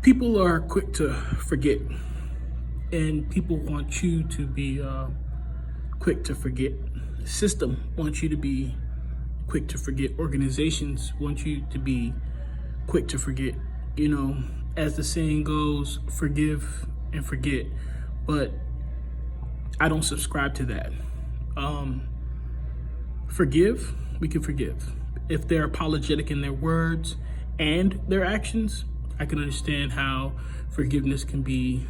People are quick to forget, and people want you to be quick to forget. The system wants you to be quick to forget. Organizations want you to be quick to forget. You know, as the saying goes, forgive and forget. But I don't subscribe to that. Forgive, we can forgive. If they're apologetic in their words and their actions, I can understand how forgiveness can be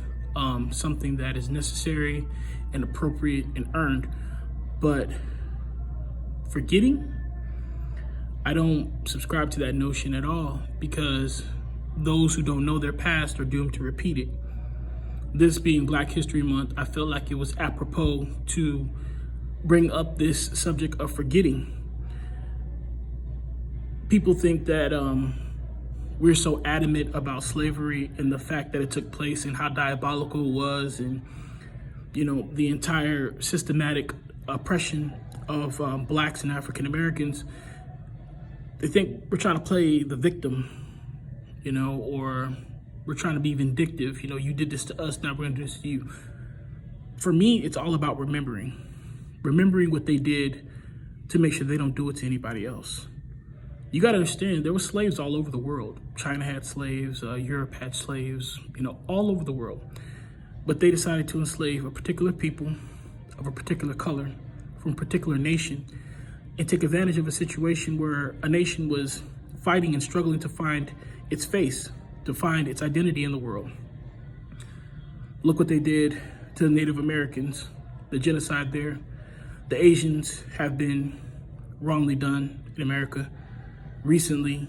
something that is necessary and appropriate and earned. But forgetting, I don't subscribe to that notion at all, because those who don't know their past are doomed to repeat it. This being Black History Month, I felt like it was apropos to bring up this subject of forgetting. People think that we're so adamant about slavery and the fact that it took place and how diabolical it was, and you know, the entire systematic oppression of Blacks and African Americans. They think we're trying to play the victim, you know, or we're trying to be vindictive. You know, you did this to us, now we're gonna do this to you. For me, it's all about remembering what they did to make sure they don't do it to anybody else. You gotta understand, there were slaves all over the world. China had slaves, Europe had slaves, you know, all over the world. But they decided to enslave a particular people of a particular color from a particular nation and take advantage of a situation where a nation was fighting and struggling to find its face, to find its identity in the world. Look what they did to the Native Americans, the genocide there. The Asians have been wrongly done in America recently,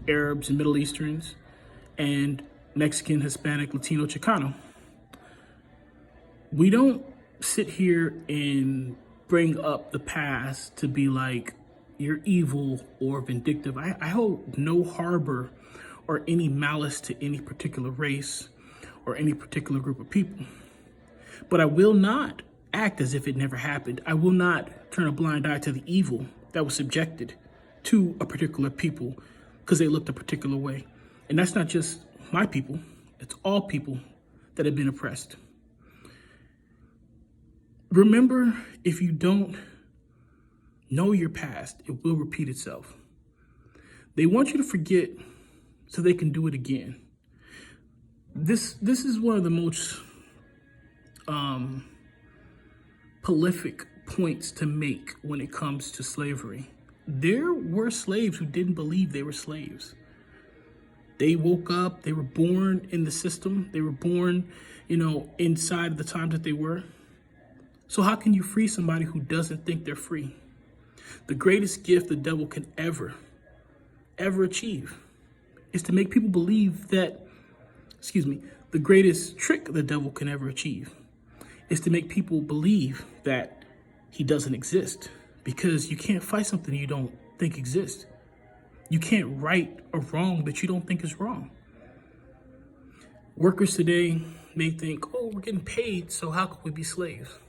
Arabs and Middle Easterns, and Mexican, Hispanic, Latino, Chicano. We don't sit here and bring up the past to be like, you're evil or vindictive. I hold no harbor or any malice to any particular race or any particular group of people. But I will not act as if it never happened. I will not turn a blind eye to the evil that was subjected to a particular people because they looked a particular way. And that's not just my people, it's all people that have been oppressed. Remember, if you don't know your past, it will repeat itself. They want you to forget so they can do it again. This is one of the most prolific points to make when it comes to slavery. There were slaves who didn't believe they were slaves. They woke up, they were born in the system, they were born, you know, inside the time that they were. So how can you free somebody who doesn't think they're free? The greatest gift the devil can ever achieve is to make people believe that, the greatest trick the devil can ever achieve is to make people believe that he doesn't exist, because you can't fight something you don't think exists. You can't right a wrong that you don't think is wrong. Workers today may think, oh, we're getting paid, so how could we be slaves?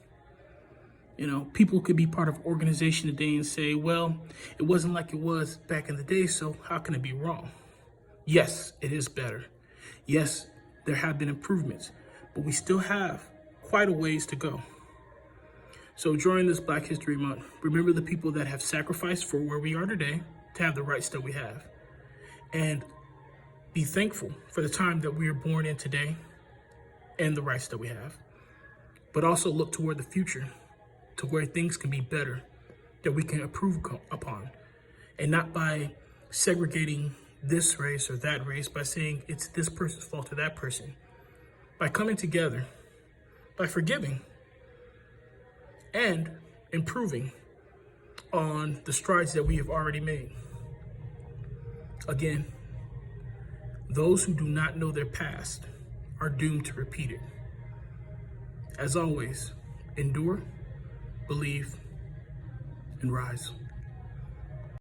You know, people could be part of an organization today and say, well, it wasn't like it was back in the day, so how can it be wrong? Yes, it is better. Yes, there have been improvements, but we still have quite a ways to go. So during this Black History Month, remember the people that have sacrificed for where we are today to have the rights that we have. And be thankful for the time that we are born in today and the rights that we have. But also look toward the future, to where things can be better, that we can improve upon. And not by segregating this race or that race, by saying it's this person's fault or that person. By coming together, by forgiving, and improving on the strides that we have already made. Again, those who do not know their past are doomed to repeat it. As always, endure, believe, and rise.